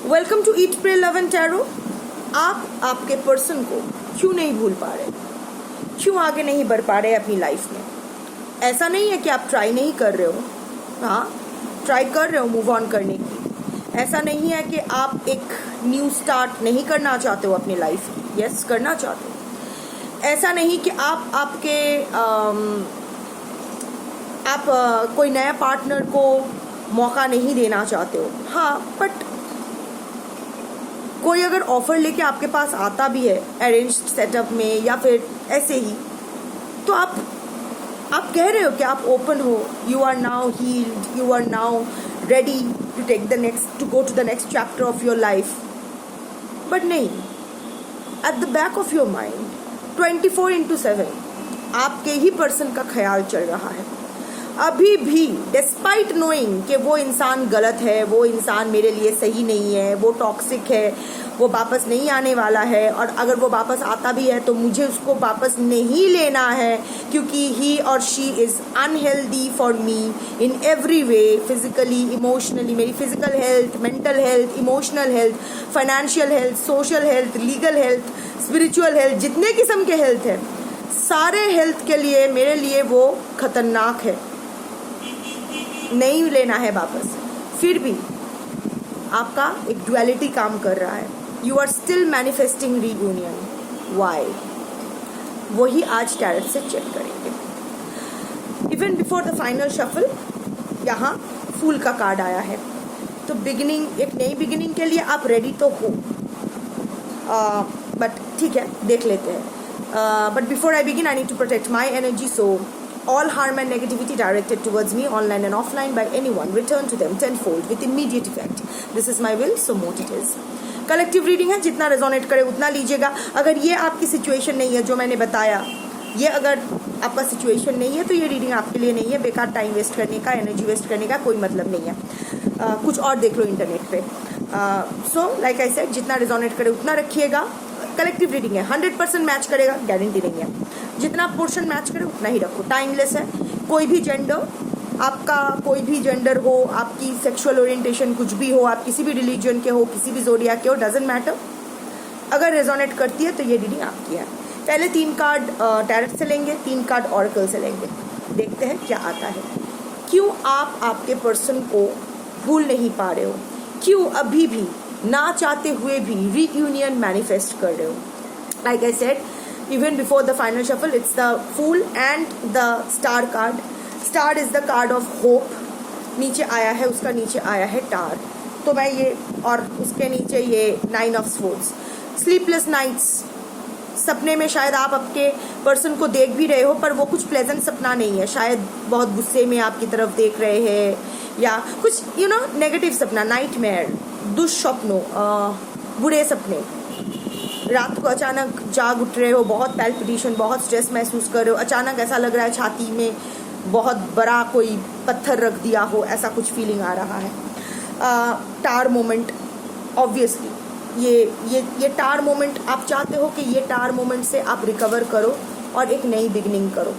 Welcome to eat pray love and tarot. आप आपके person को क्यों नहीं भूल पा रहे, क्यों आगे नहीं बढ़ पा रहे अपनी लाइफ में? ऐसा नहीं है कि आप ट्राई नहीं कर रहे हो, हाँ ट्राई कर रहे हो मूव ऑन करने की। ऐसा नहीं है कि आप एक न्यू स्टार्ट नहीं करना चाहते हो अपनी लाइफ की, यस करना चाहते हो। ऐसा नहीं कि आप कोई नया पार्टनर को मौका नहीं देना चाहते हो, हाँ बट कोई अगर ऑफर लेके आपके पास आता भी है अरेंज्ड सेटअप में या फिर ऐसे ही, तो आप कह रहे हो कि आप ओपन हो, you are now healed, you are now ready to go to the next chapter of your life. But नहीं, at the back of your mind 24/7 आपके ही पर्सन का ख्याल चल रहा है अभी भी, डिस्पाइट नोइंग कि वो इंसान गलत है, वो इंसान मेरे लिए सही नहीं है, वो टॉक्सिक है, वो वापस नहीं आने वाला है, और अगर वो वापस आता भी है तो मुझे उसको वापस नहीं लेना है क्योंकि he or she is unhealthy for me in every way, physically, emotionally, मेरी physical health, mental health, emotional health, financial health, social health, legal health, spiritual health, जितने किस्म के हेल्थ है, सारे हेल्थ के लिए मेरे लिए वो खतरनाक है, नहीं लेना है वापस। फिर भी आपका एक डुअलिटी काम कर रहा है, you are still manifesting reunion. Why? वही आज टैरेट से चेक करेंगे। Even before the final shuffle यहाँ फूल का कार्ड आया है, तो बिगिनिंग, एक नई बिगिनिंग के लिए आप रेडी तो हो, बट ठीक है देख लेते हैं। But before I begin I need to protect my energy, so all harm and negativity directed towards me online and offline by anyone return to them tenfold with immediate effect. This is my will, so mote it is. Collective reading है, जितना resonate करे उतना लीजिएगा। अगर ये आपकी situation नहीं है जो मैंने बताया, ये अगर आपका सिचुएशन नहीं है तो ये रीडिंग आपके लिए नहीं है। बेकार टाइम वेस्ट करने का, एनर्जी वेस्ट करने का कोई मतलब नहीं है। कुछ और देख लो इंटरनेट पे। सो लाइक आई सेड, जितना रेजोनेट करे उतना रखिएगा। कलेक्टिव रीडिंग है, 100% मैच करेगा गारंटी नहीं है, जितना पोर्शन मैच करे उतना ही रखो। टाइमलेस है, कोई भी जेंडर, आपका कोई भी जेंडर हो, आपकी सेक्सुअल ओरिएंटेशन कुछ भी हो, आप किसी भी रिलीजन के हो, किसी भी ज़ोडियाक के हो, डजेंट मैटर। अगर रेजोनेट करती है तो ये रीडिंग आपकी है। पहले 3 कार्ड टैरेट से लेंगे, 3 कार्ड ऑरेकल से लेंगे, देखते हैं क्या आता है। क्यों आप आपके पर्सन को भूल नहीं पा रहे हो, क्यों अभी भी ना चाहते हुए भी रीयूनियन मैनिफेस्ट कर रहे हो? Like I said, even before the final shuffle, it's the Fool and the Star card. Star is the card of hope. नीचे आया है, उसका नीचे आया है टार, तो मैं ये, और उसके नीचे ये 9 of Swords. Sleepless nights, सपने में शायद आप आपके पर्सन को देख भी रहे हो पर वो कुछ प्लेजेंट सपना नहीं है, शायद बहुत गुस्से में आपकी तरफ देख रहे हैं या कुछ नेगेटिव सपना, नाइटमेयर, दुष्स्वप्नों, बुरे सपने। रात को अचानक जाग उठ रहे हो, बहुत पैल्पिटेशन, बहुत स्ट्रेस महसूस कर रहे हो, अचानक ऐसा लग रहा है छाती में बहुत बड़ा कोई पत्थर रख दिया हो, ऐसा कुछ फीलिंग आ रहा है। टार मोमेंट, ऑब्वियसली ये टार मोमेंट, आप चाहते हो कि ये टार मोमेंट से आप रिकवर करो और एक नई बिगिनिंग करो,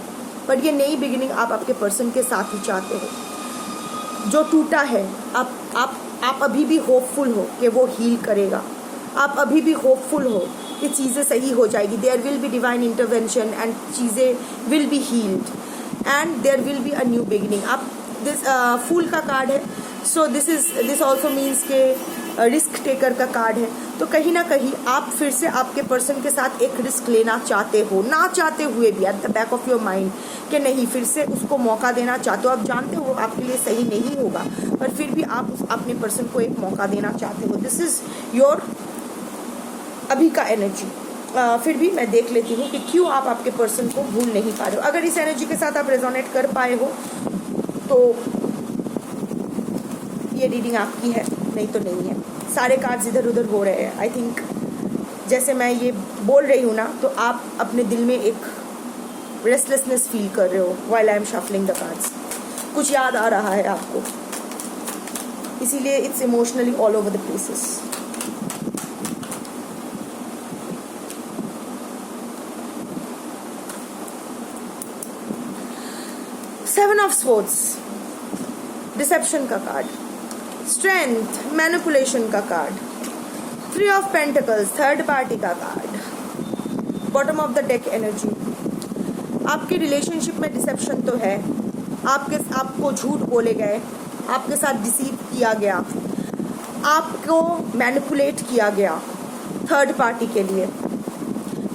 बट ये नई बिगिनिंग आप आपके पर्सन के साथ ही चाहते हो। जो टूटा है, आप अभी भी होपफुल हो कि वो हील करेगा, आप अभी भी होपफुल हो कि चीज़ें सही हो जाएगी, there will be divine intervention and चीज़ें will be healed and there will be a new beginning. आप दिस फूल का कार्ड है, सो दिस ऑल्सो मीन्स के रिस्क टेकर का कार्ड है, तो कहीं ना कहीं आप फिर से आपके पर्सन के साथ एक रिस्क लेना चाहते हो, ना चाहते हुए भी eight the back of your mind कि नहीं, फिर से उसको मौका देना चाहते हो। आप जानते हो आपके लिए सही नहीं होगा, पर फिर भी आप अपने पर्सन को एक मौका देना चाहते हो। दिस इज़ योर अभी का एनर्जी। फिर भी मैं देख लेती हूँ कि क्यों आप आपके पर्सन को भूल नहीं पा रहे हो। अगर इस एनर्जी के साथ आप रेजोनेट कर पाए हो तो ये रीडिंग आपकी है, नहीं तो नहीं है। सारे कार्ड्स इधर उधर हो रहे हैं, आई थिंक जैसे मैं ये बोल रही हूँ ना, तो आप अपने दिल में एक रेस्टलेसनेस फील कर रहे हो while I am shuffling the cards. कुछ याद आ रहा है आपको, इसीलिए it's emotionally all over the places. Seven of swords, deception का कार्ड, स्ट्रेंथ, मैनिपुलेशन का card, 3 of pentacles, third party का card, bottom of the deck energy. आपके रिलेशनशिप में डिसेप्शन तो है, आपको झूठ बोले गए, आपके साथ डिसीव किया गया, आपको मैनिपुलेट किया गया थर्ड पार्टी के लिए,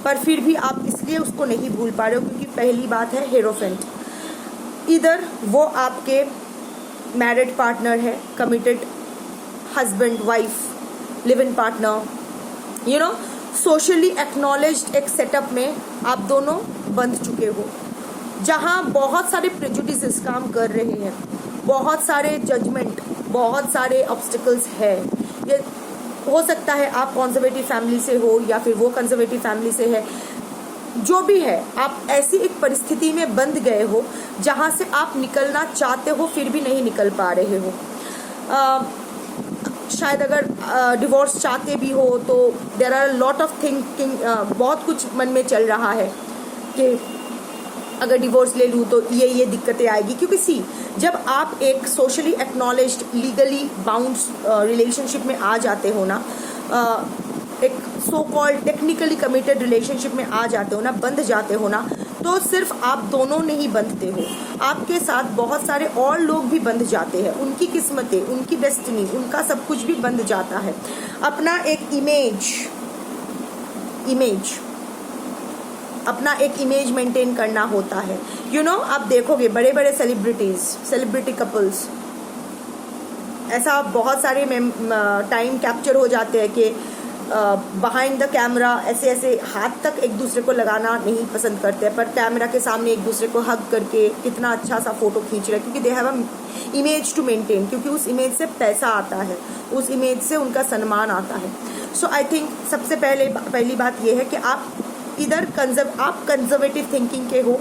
पर फिर भी आप इसलिए उसको नहीं भूल पा रहे हो क्योंकि पहली बात है हेरोफेंट। इधर वो आपके मैरिड पार्टनर है, committed husband wife, live in partner, you know, socially acknowledged एक सेटअप में आप दोनों बंध चुके हो, जहाँ बहुत सारे प्रेजुडिसेस काम कर रहे हैं, बहुत सारे जजमेंट, बहुत सारे ऑब्स्टिकल्स है। ये हो सकता है आप कंजर्वेटिव फैमिली से हो या फिर वो कंजर्वेटिव फैमिली से है, जो भी है, आप ऐसी एक परिस्थिति में बंध गए हो जहाँ से आप निकलना चाहते हो फिर भी नहीं निकल पा रहे हो। शायद अगर डिवोर्स चाहते भी हो तो there are lot of thinking, बहुत कुछ मन में चल रहा है कि अगर डिवोर्स ले लूँ तो ये दिक्कतें आएगी, क्योंकि सी, जब आप एक socially acknowledged legally bound relationship में आ जाते हो ना, एक so called technically committed relationship में आ जाते हो ना, बंध जाते हो ना, तो सिर्फ आप दोनों नहीं बंधते हो, आपके साथ बहुत सारे और लोग भी बंध जाते हैं, उनकी किस्मतें, उनकी डेस्टिनी, उनका सब कुछ भी बंध जाता है। अपना एक इमेज मेंटेन करना होता है। यू नो, आप देखोगे बड़े बड़े सेलिब्रिटी कपल्स, ऐसा बहुत सारे टाइम कैप्चर हो जाते हैं कि बिहाइंड द कैमरा ऐसे हाथ तक एक दूसरे को लगाना नहीं पसंद करते हैं, पर कैमरा के सामने एक दूसरे को हग करके कितना अच्छा सा फोटो खींच रहे हैं, क्योंकि they have a image to maintain, क्योंकि उस इमेज से पैसा आता है, उस इमेज से उनका सम्मान आता है। सो आई थिंक सबसे पहली बात यह है कि आप इधर आप कंजर्वेटिव थिंकिंग के हो।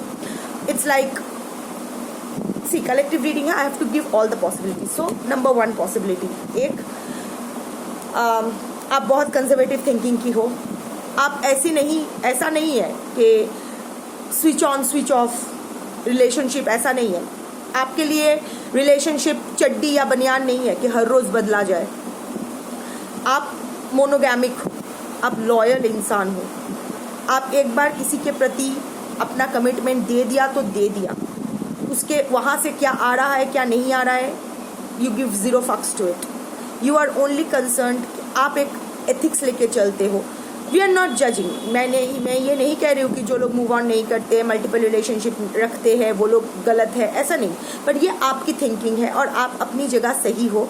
It's like, see, collective reading है, I have to give all the possibility. So number 1 possibility, आप बहुत कंजर्वेटिव थिंकिंग की हो। आप ऐसा नहीं है कि switch on switch off relationship, ऐसा नहीं है। आपके लिए रिलेशनशिप चड्डी या बनियान नहीं है कि हर रोज बदला जाए। आप मोनोगैमिक हो, आप लॉयल इंसान हो, आप एक बार किसी के प्रति अपना कमिटमेंट दे दिया तो दे दिया, उसके वहाँ से क्या आ रहा है क्या नहीं आ रहा है, you give 0 fucks to it. You are only concerned, आप एक एथिक्स लेके चलते हो। वी आर नॉट जजिंग, मैं ये नहीं कह रही हूँ कि जो लोग मूव ऑन नहीं करते, मल्टीपल रिलेशनशिप रखते हैं, वो लोग गलत है, ऐसा नहीं, पर ये आपकी थिंकिंग है और आप अपनी जगह सही हो,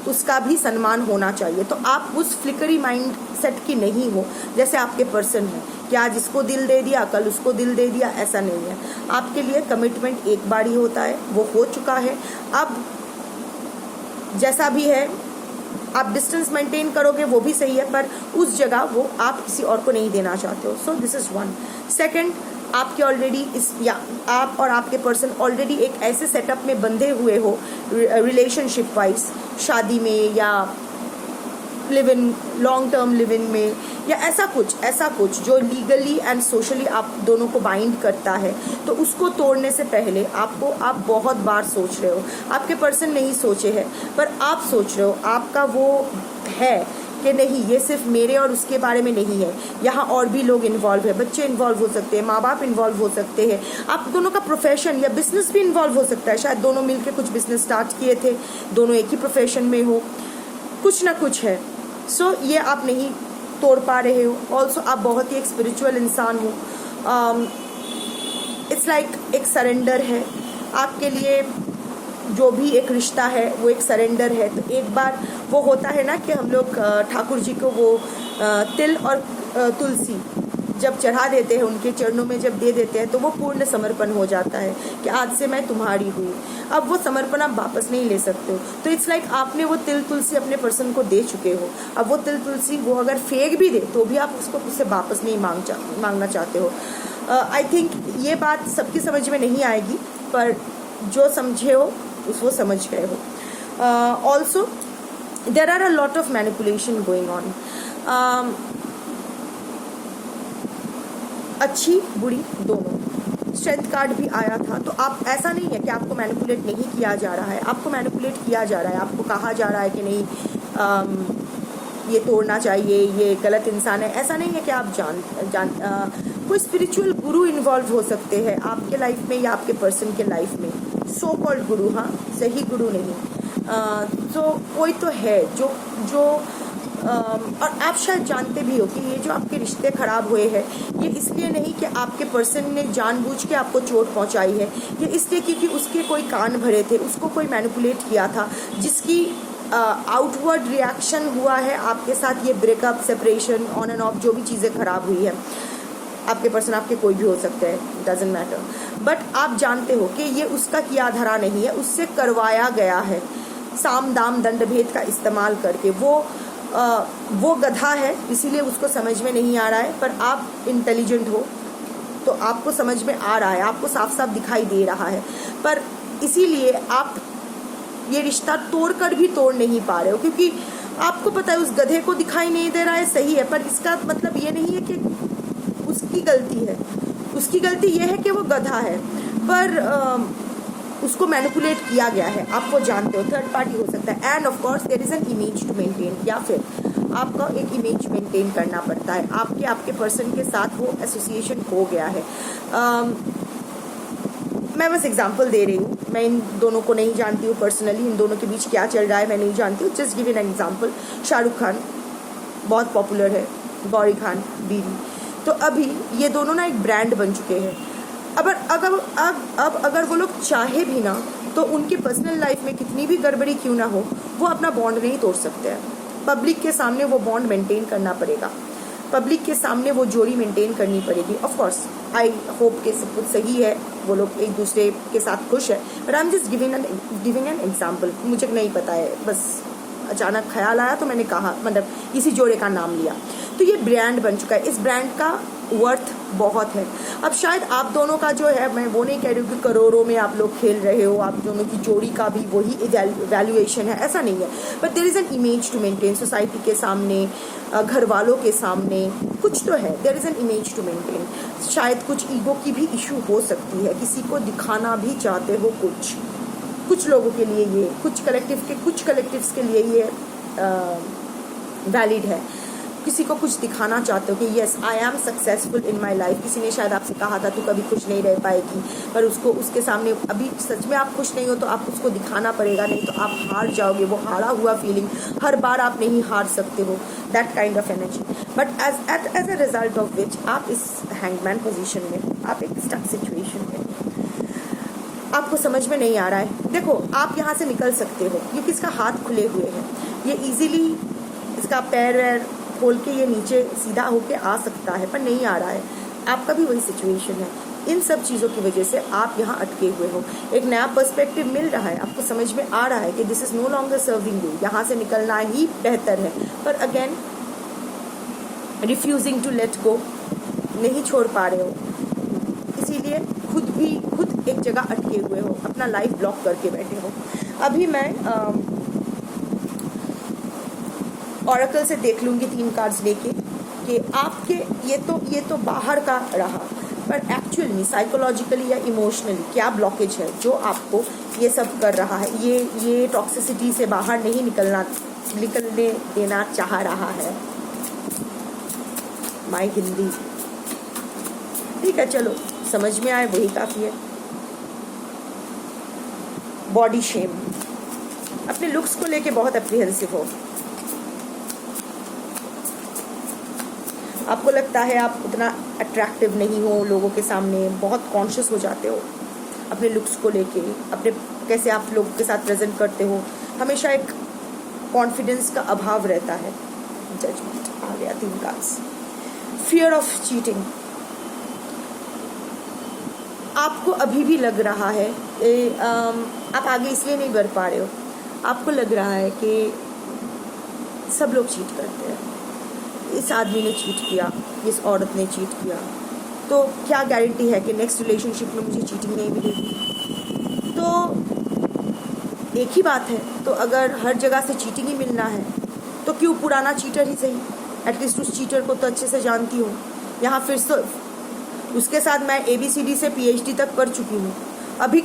उसका भी सम्मान होना चाहिए। तो आप उस फ्लिकरी माइंड सेट की नहीं हो जैसे आपके पर्सन है कि आज इसको दिल दे दिया, कल उसको दिल दे दिया, ऐसा नहीं है। आपके लिए कमिटमेंट एक बार ही होता है, वो हो चुका है। अब जैसा भी है, आप डिस्टेंस मेंटेन करोगे वो भी सही है, पर उस जगह वो आप किसी और को नहीं देना चाहते हो। So this is 1। सेकेंड, आपके ऑलरेडी आप और आपके पर्सन ऑलरेडी एक ऐसे सेटअप में बंधे हुए हो रिलेशनशिप वाइज, शादी में या live in, long term live in में, या ऐसा कुछ जो लीगली एंड सोशली आप दोनों को बाइंड करता है। तो उसको तोड़ने से पहले आप बहुत बार सोच रहे हो, आपके पर्सन नहीं सोचे हैं पर आप सोच रहे हो, आपका वो है कि नहीं, ये सिर्फ मेरे और उसके बारे में नहीं है, यहाँ और भी लोग इन्वॉल्व है, बच्चे इन्वॉल्व हो सकते हैं, माँ बाप इन्वॉल्व हो सकते हैं, आप दोनों का प्रोफेशन या बिजनेस भी इन्वॉल्व हो सकता है, शायद दोनों मिलकर कुछ बिजनेस स्टार्ट किए थे, दोनों एक ही प्रोफेशन में हो, कुछ ना कुछ है। सो ये आप नहीं तोड़ पा रहे हो। ऑल्सो आप बहुत ही एक स्पिरिचुअल इंसान हो। इट्स लाइक एक सरेंडर है आपके लिए, जो भी एक रिश्ता है वो एक सरेंडर है। तो एक बार वो होता है ना कि हम लोग ठाकुर जी को वो तिल और तुलसी जब चढ़ा देते हैं, उनके चरणों में जब दे देते हैं, तो वो पूर्ण समर्पण हो जाता है कि आज से मैं तुम्हारी हुई। अब वो समर्पण आप वापस नहीं ले सकते हो। तो इट्स लाइक आपने वो तिल तुलसी अपने पर्सन को दे चुके हो। अब वो तिल तुलसी वो अगर फेंक भी दे तो भी आप उससे वापस नहीं मांगना चाहते हो। आई थिंक ये बात सबकी समझ में नहीं आएगी, पर जो समझे हो उसको समझ गए हो। Also there are a lot of manipulation going on, अच्छी बुरी दोनों। स्ट्रेंथ कार्ड भी आया था, तो आप, ऐसा नहीं है कि आपको मैनिपुलेट नहीं किया जा रहा है, आपको मैनिपुलेट किया जा रहा है। आपको कहा जा रहा है कि नहीं, ये तोड़ना चाहिए, ये गलत इंसान है, ऐसा नहीं है कि आप कोई स्पिरिचुअल गुरु इन्वॉल्व हो सकते हैं आपके लाइफ में या आपके पर्सन के लाइफ में, सो कॉल्ड गुरु, हाँ सही गुरु नहीं। तो कोई तो है जो और आप शायद जानते भी हो कि ये जो आपके रिश्ते खराब हुए हैं ये इसलिए नहीं कि आपके पर्सन ने जानबूझ के आपको चोट पहुंचाई है, ये इसलिए क्योंकि उसके कोई कान भरे थे, उसको कोई मैनिपुलेट किया था, जिसकी आउटवर्ड रिएक्शन हुआ है आपके साथ। ये breakup, separation, on end of जो भी चीज़ें खराब हुई है, आपके पर्सन आपके कोई भी हो सकते हैं, डजंट मैटर, बट आप जानते हो कि ये उसका किया धरा नहीं है, उससे करवाया गया है साम दाम दंड भेद का इस्तेमाल करके। वो गधा है इसीलिए उसको समझ में नहीं आ रहा है, पर आप इंटेलिजेंट हो तो आपको समझ में आ रहा है, आपको साफ साफ दिखाई दे रहा है, पर इसीलिए आप ये रिश्ता तोड़कर भी तोड़ नहीं पा रहे हो, क्योंकि आपको पता है उस गधे को दिखाई नहीं दे रहा है, सही है, पर इसका मतलब ये नहीं है कि उसकी गलती है। उसकी गलती ये है कि वो गधा है, पर उसको मैनिपुलेट किया गया है, आप वो जानते हो, थर्ड पार्टी हो सकता है। And of course there is an image to maintain, या फिर आपका एक इमेज मेंटेन करना पड़ता है, आपके पर्सन के साथ वो एसोसिएशन हो गया है। मैं बस एग्जांपल दे रही हूँ, मैं इन दोनों को नहीं जानती हूँ पर्सनली, इन दोनों के बीच क्या चल रहा है मैं नहीं जानती हूँ, just give an example. Shahrukh Khan बहुत पॉपुलर है, गौरी खान बीवी, तो अभी ये दोनों ना एक ब्रांड बन चुके हैं। अब अगर वो लोग चाहे भी ना तो उनकी पर्सनल लाइफ में कितनी भी गड़बड़ी क्यों ना हो, वो अपना बॉन्ड नहीं तोड़ सकते हैं। पब्लिक के सामने वो बॉन्ड मेंटेन करना पड़ेगा, पब्लिक के सामने वो जोड़ी मेंटेन करनी पड़ेगी। ऑफ कोर्स आई होप कि सब कुछ सही है, वो लोग एक दूसरे के साथ खुश है, but I am just giving an example. मुझे नहीं पता है, बस अचानक ख्याल आया तो मैंने कहा, मतलब इसी जोड़े का नाम लिया। तो ये ब्रांड बन चुका है, इस ब्रांड का वर्थ बहुत है। अब शायद आप दोनों का जो है, मैं वो नहीं कह रही हूँ कि करोड़ों में आप लोग खेल रहे हो, आप दोनों की जोड़ी का भी वही वैल्यूएशन है, ऐसा नहीं है, but there is an image to maintain, society के सामने, घर वालों के सामने कुछ तो है, there is an image to maintain. शायद कुछ ईगो की भी इशू हो सकती है, किसी को दिखाना भी चाहते हो, कुछ लोगों के लिए ये, कुछ कलेक्टिव्स के लिए ये वैलिड है। किसी को कुछ दिखाना चाहते हो कि yes I am successful in my life. किसी ने शायद आपसे कहा था तू कभी खुश नहीं रह पाएगी, पर उसके सामने अभी सच में आप खुश नहीं हो तो आप उसको दिखाना पड़ेगा, नहीं तो आप हार जाओगे। वो हारा हुआ फीलिंग हर बार आप नहीं हार सकते हो, that kind of energy. But as a result of which आप इस हैंगमैन पोजिशन में, आप एक स्टक सिचुएशन में, आपको समझ में नहीं आ रहा है। देखो आप यहाँ से निकल सकते हो क्योंकि इसका हाथ खुले हुए हैं, ये इजीली इसका पैर वैर खोल के ये नीचे सीधा होके आ सकता है, पर नहीं आ रहा है। आपका भी वही सिचुएशन है। इन सब चीज़ों की वजह से आप यहाँ अटके हुए हो। एक नया पर्सपेक्टिव मिल रहा है, आपको समझ में आ रहा है कि this is no longer serving you, यहाँ से निकलना ही बेहतर है, पर again refusing to let go, नहीं छोड़ पा रहे हो, इसीलिए खुद एक जगह अटके हुए हो, अपना लाइफ ब्लॉक करके बैठे हो। अभी मैं ऑरेकल से देख लूँगी 3 कार्ड्स लेके कि आपके ये तो बाहर का रहा, पर एक्चुअली साइकोलॉजिकली या इमोशनली क्या ब्लॉकेज है जो आपको ये सब कर रहा है, ये टॉक्सिसिटी से बाहर नहीं निकलने देना चाह रहा है। माय हिंदी ठीक है, चलो समझ में आए वही काफ़ी है। बॉडी शेम, अपने लुक्स को लेके बहुत अप्रीहेंसिव हो, आपको लगता है आप उतना अट्रैक्टिव नहीं हो लोगों के सामने, बहुत कॉन्शियस हो जाते हो अपने लुक्स को लेके, अपने कैसे आप लोगों के साथ प्रेजेंट करते हो, हमेशा एक कॉन्फिडेंस का अभाव रहता है। जजमेंट आ गया 3 कार्ड्स। फियर ऑफ चीटिंग, आपको अभी भी लग रहा है आप आगे इसलिए नहीं बढ़ पा रहे हो, आपको लग रहा है कि सब लोग चीट करते हैं, इस आदमी ने चीट किया, इस औरत ने चीट किया, तो क्या गारंटी है कि नेक्स्ट रिलेशनशिप में मुझे चीटिंग नहीं मिलेगी। तो एक ही बात है, तो अगर हर जगह से चीटिंग ही मिलना है तो क्यों पुराना चीटर ही सही, एटलीस्ट उस चीटर को तो अच्छे से जानती हूँ। यहाँ फिर से उसके साथ मैं ABCD से PhD तक कर चुकी हूँ, अभी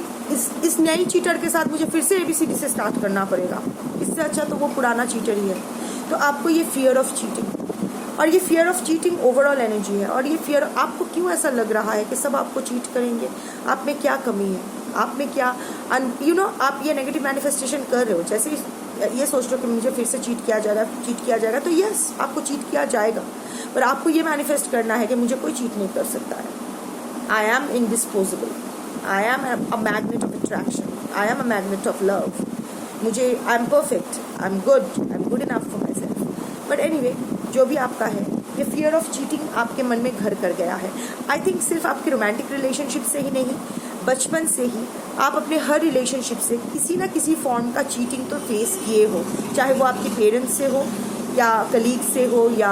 इस नई चीटर के साथ मुझे फिर से ABCD से स्टार्ट करना पड़ेगा, इससे अच्छा तो वो पुराना चीटर ही है। तो आपको ये फियर ऑफ चीटिंग, और ये fear of cheating overall energy है। और ये फियर, आपको क्यों ऐसा लग रहा है कि सब आपको चीट करेंगे? आप में क्या कमी है? आप में क्या आप ये नेगेटिव मैनिफेस्टेशन कर रहे हो, जैसे ये सोच रहे हो कि मुझे फिर से चीट किया जाएगा, तो यस, आपको चीट किया जाएगा, पर आपको ये मैनिफेस्ट करना है कि मुझे कोई चीट नहीं कर सकता है। I am indisposable, I am a magnet of attraction, I am a magnet of love, I am perfect, I am good enough for myself. But anyway, जो भी आपका है, ये फियर ऑफ चीटिंग आपके मन में घर कर गया है। आई थिंक सिर्फ आपके रोमांटिक रिलेशनशिप से ही नहीं, बचपन से ही आप अपने हर रिलेशनशिप से किसी ना किसी फॉर्म का चीटिंग तो फेस किए हो, चाहे वो आपके पेरेंट्स से हो या कलीग से हो या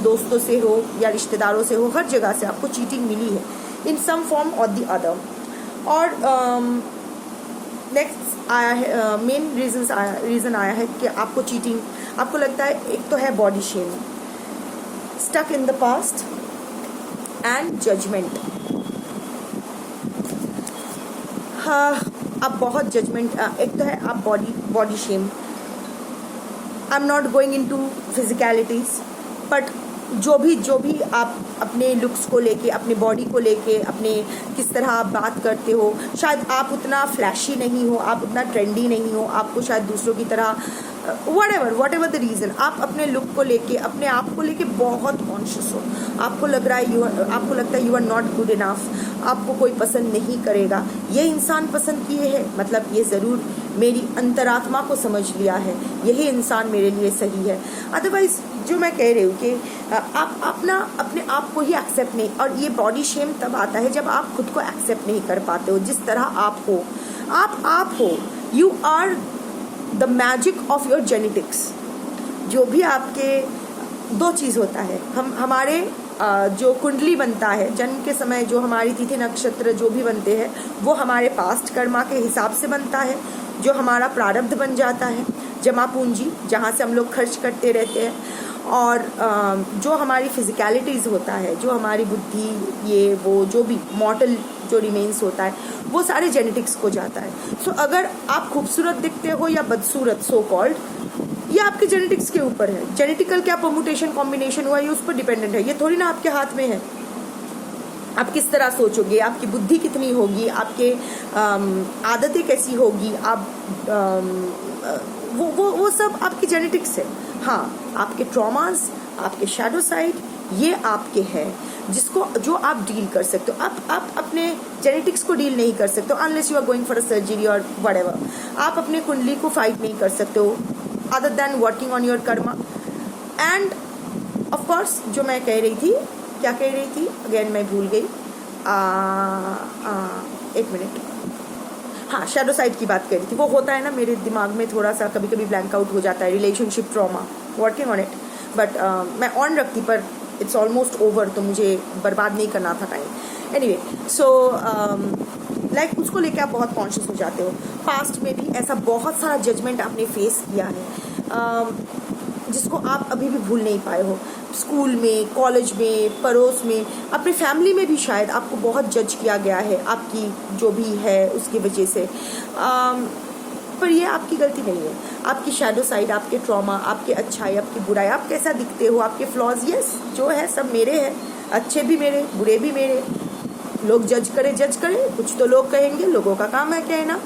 दोस्तों से हो या रिश्तेदारों से हो, हर जगह से आपको चीटिंग मिली है इन सम फॉर्म और द अदर। और नेक्स्ट आया है, मेन रीज़न आया है कि आपको चीटिंग, आपको लगता है, एक तो है body shame, stuck in the past and judgement. हाँ, आप बहुत जजमेंट, एक तो है आप body shame. I am not going into physicalities, but जो भी आप अपने लुक्स को लेके, अपने बॉडी को लेके, अपने किस तरह आप बात करते हो, शायद आप उतना फ्लैशी नहीं हो, आप उतना ट्रेंडी नहीं हो, आपको शायद दूसरों की तरह वट एवर द रीज़न, आप अपने लुक को लेके, अपने आप को लेके बहुत कॉन्शियस हो। आपको लगता है you are not good enough, आपको कोई पसंद नहीं करेगा। ये इंसान पसंद किए हैं, मतलब ये ज़रूर मेरी अंतरात्मा को समझ लिया है, यही इंसान मेरे लिए सही है। अदरवाइज जो मैं कह रही हूँ कि आप अपने आप को ही एक्सेप्ट नहीं, और ये बॉडी शेम तब आता है जब आप खुद को एक्सेप्ट नहीं कर पाते हो जिस तरह आप हो। आप हो, you are the magic of your genetics. जो भी आपके, दो चीज़ होता है, हमारे जो कुंडली बनता है जन्म के समय, जो हमारी तिथि नक्षत्र जो भी बनते हैं, वो हमारे पास्ट कर्मा के हिसाब से बनता है, जो हमारा प्रारब्ध बन जाता है, जमा पूंजी, जहाँ से हम लोग खर्च करते रहते हैं। और जो हमारी फिजिकलिटीज़ होता है, जो हमारी बुद्धि, ये वो जो भी मॉर्टल जो रिमेन्स होता है, वो सारे जेनेटिक्स को जाता है। सो अगर आप खूबसूरत दिखते हो या बदसूरत, सो कॉल्ड, ये आपके जेनेटिक्स के ऊपर है। जेनेटिकल क्या परमुटेशन कॉम्बिनेशन हुआ, ये उस पर डिपेंडेंट है, ये थोड़ी ना आपके हाथ में है। आप किस तरह सोचोगे, आपकी बुद्धि कितनी होगी, आपके आदतें कैसी होगी, आप वो सब आपकी जेनेटिक्स है। हाँ, आपके ट्रॉमास, आपके शैडो साइड, ये आपके हैं, जो आप डील कर सकते हो। आप अपने जेनेटिक्स को डील नहीं कर सकते हो unless you are going for a surgery और व्हाटएवर। आप अपने कुंडली को फाइट नहीं कर सकते हो other than working on your karma. And of course, जो मैं कह रही थी, क्या कह रही थी अगेन, मैं भूल गई, एक मिनट, हाँ, शैडो साइड की बात कर रही थी। वो होता है ना, मेरे दिमाग में थोड़ा सा कभी कभी ब्लैंक आउट हो जाता है, relationship trauma, working on it, but मैं ऑन रखती, पर इट्स ऑलमोस्ट ओवर, तो मुझे बर्बाद नहीं करना था टाइम। एनीवे, सो लाइक उसको लेके आप बहुत कॉन्शियस हो जाते हो। पास्ट में भी ऐसा बहुत सारा जजमेंट आपने फेस किया है जिसको आप अभी भी भूल नहीं पाए हो। स्कूल में, कॉलेज में, पड़ोस में, अपने फैमिली में भी शायद आपको बहुत जज किया गया है, आपकी जो भी है उसकी वजह से। पर ये आपकी गलती नहीं है, आपकी शैडो साइड, आपके ट्रॉमा, आपके अच्छाई, आपकी बुराई, आप कैसा दिखते हो, आपके फ्लॉज, यस, जो है सब मेरे हैं, अच्छे भी मेरे, बुरे भी मेरे। लोग जज करे, कुछ तो लोग कहेंगे, लोगों का काम है कहना,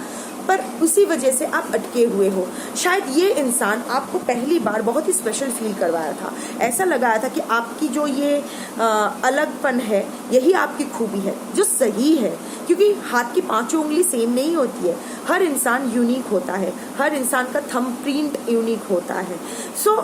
पर उसी वजह से आप अटके हुए हो। शायद ये इंसान आपको पहली बार बहुत ही स्पेशल फील करवाया था, ऐसा लगाया था कि आपकी जो ये अलगपन है, यही आपकी खूबी है, जो सही है, क्योंकि हाथ की पांचों उंगली सेम नहीं होती है, हर इंसान यूनिक होता है, हर इंसान का थंब प्रिंट यूनिक होता है। सो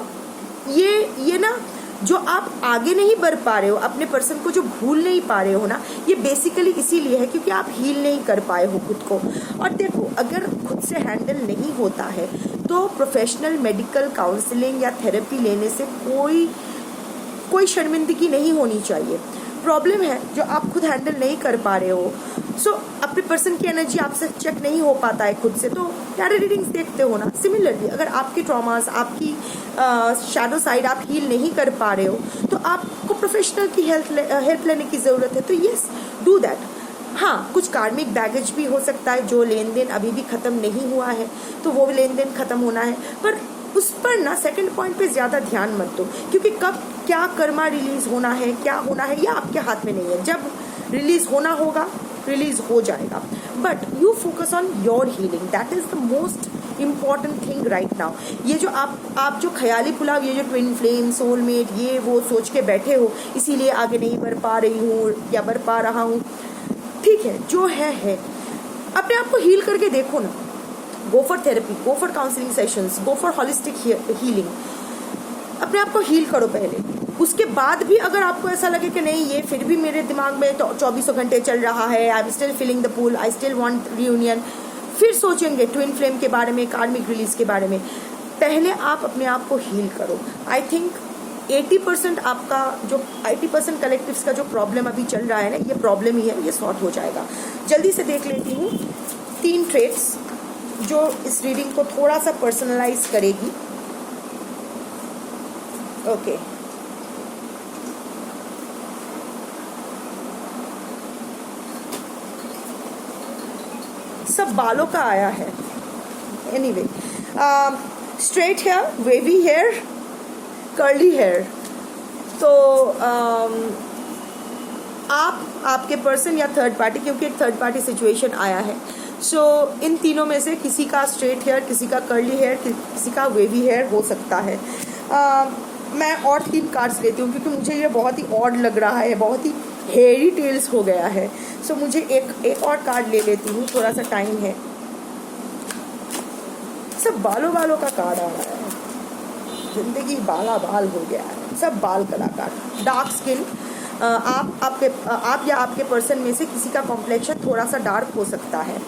ये ना, जो आप आगे नहीं बढ़ पा रहे हो, अपने पर्सन को जो भूल नहीं पा रहे हो ना, ये बेसिकली इसीलिए है क्योंकि आप हील नहीं कर पाए हो खुद को। और देखो, अगर खुद से हैंडल नहीं होता है तो प्रोफेशनल मेडिकल काउंसलिंग या थेरेपी लेने से कोई शर्मिंदगी नहीं होनी चाहिए। प्रॉब्लम है जो आप खुद हैंडल नहीं कर पा रहे हो, सो अपने पर्सन की एनर्जी आपसे चेक नहीं हो पाता है खुद से, तो टैरो रीडिंग्स देखते हो ना। सिमिलरली, अगर आपके ट्रॉमास, आपकी शैडो साइड आप हील नहीं कर पा रहे हो, तो आपको प्रोफेशनल की हेल्प लेने की ज़रूरत है, तो यस, डू दैट। हाँ, कुछ कार्मिक बैगेज भी हो सकता है, जो लेन देन अभी भी ख़त्म नहीं हुआ है, तो वो लेन देन ख़त्म होना है, पर उस पर ना सेकंड पॉइंट पे ज़्यादा ध्यान मत दो, क्योंकि कब क्या कर्मा रिलीज होना है, क्या होना है, ये आपके हाथ में नहीं है। जब रिलीज होना होगा रिलीज हो जाएगा, but you focus on your healing, that is the most important thing right now. ये जो आप जो ख्याली पुलाव, ये जो ट्विन फ्लेम, सोलमेट, ये वो सोच के बैठे हो, इसीलिए आगे नहीं बढ़ पा रही हूँ या बढ़ पा रहा हूँ, ठीक है, जो है अपने आप को हील करके देखो ना। Go for therapy, go for counselling sessions, go for holistic healing. अपने आप को हील करो पहले, उसके बाद भी अगर आपको ऐसा लगे कि नहीं ये फिर भी मेरे दिमाग में 24 घंटे चल रहा है, I am still feeling the pull, I still want reunion, फिर सोचेंगे ट्विन फ्लेम के बारे में, कार्मिक रिलीज के बारे में। पहले आप अपने आप को हील करो। आई थिंक 80% आपका जो 80% कलेक्टिव्स का जो प्रॉब्लम अभी चल रहा है ना, ये प्रॉब्लम ही है, ये सॉर्ट हो जाएगा। जल्दी से देख लेती हूँ 3 ट्रेट्स जो इस रीडिंग को थोड़ा सा पर्सनलाइज करेगी। ओके, सब बालों का आया है। Anyway, straight hair, wavy hair, curly hair. तो आप, आपके पर्सन या थर्ड पार्टी, क्योंकि एक थर्ड पार्टी सिचुएशन आया है, सो इन तीनों में से किसी का स्ट्रेट हेयर, किसी का कर्ली हेयर, किसी का वेवी हेयर हो सकता है। मैं और 3 कार्ड्स लेती हूँ क्योंकि मुझे ये बहुत ही ऑड लग रहा है, बहुत ही हेयरी टेल्स हो गया है। सो मुझे एक और कार्ड ले लेती हूँ, थोड़ा सा टाइम है। सब बालों का कार्ड आ रहा है, जिंदगी बाला बाल हो गया है, सब बाल कलाकार। डार्क स्किन, आप या आपके पर्सन में से किसी का कॉम्प्लेक्शन थोड़ा सा डार्क हो सकता है।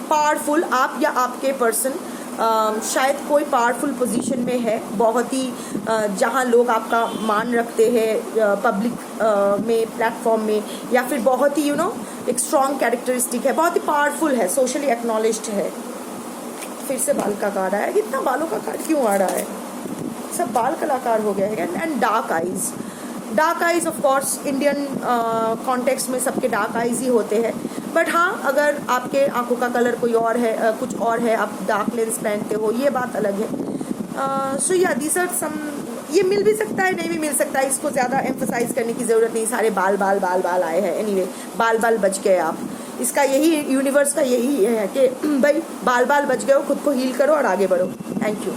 पावरफुल, आप या आपके पर्सन शायद कोई पावरफुल पोजीशन में है, बहुत ही जहाँ लोग आपका मान रखते हैं, पब्लिक में, प्लेटफॉर्म में, या फिर बहुत ही एक स्ट्रॉन्ग कैरेक्टरिस्टिक है, बहुत ही पावरफुल है, सोशली एक्नॉलेज्ड है। फिर से बाल का कार्ड आया, इतना बालों का कार्ड क्यों आ रहा है? सब बाल कलाकार हो गया है। And dark eyes, dark eyes of course Indian context में सबके डार्क आइज ही होते हैं, बट हाँ, अगर आपके आंखों का कलर कोई और है, कुछ और है, आप डार्क लेंस पहनते हो, ये बात अलग है। सो या दीस आर सम, ये मिल भी सकता है, नहीं भी मिल सकता है, इसको ज़्यादा एम्फोसाइज करने की ज़रूरत नहीं। सारे बाल बाल बाल बाल आए हैं। एनीवे, बाल बाल बच गए आप। इसका यही, यूनिवर्स का यही है कि भाई बाल बाल बच गए हो, खुद को हील करो और आगे बढ़ो। Thank you.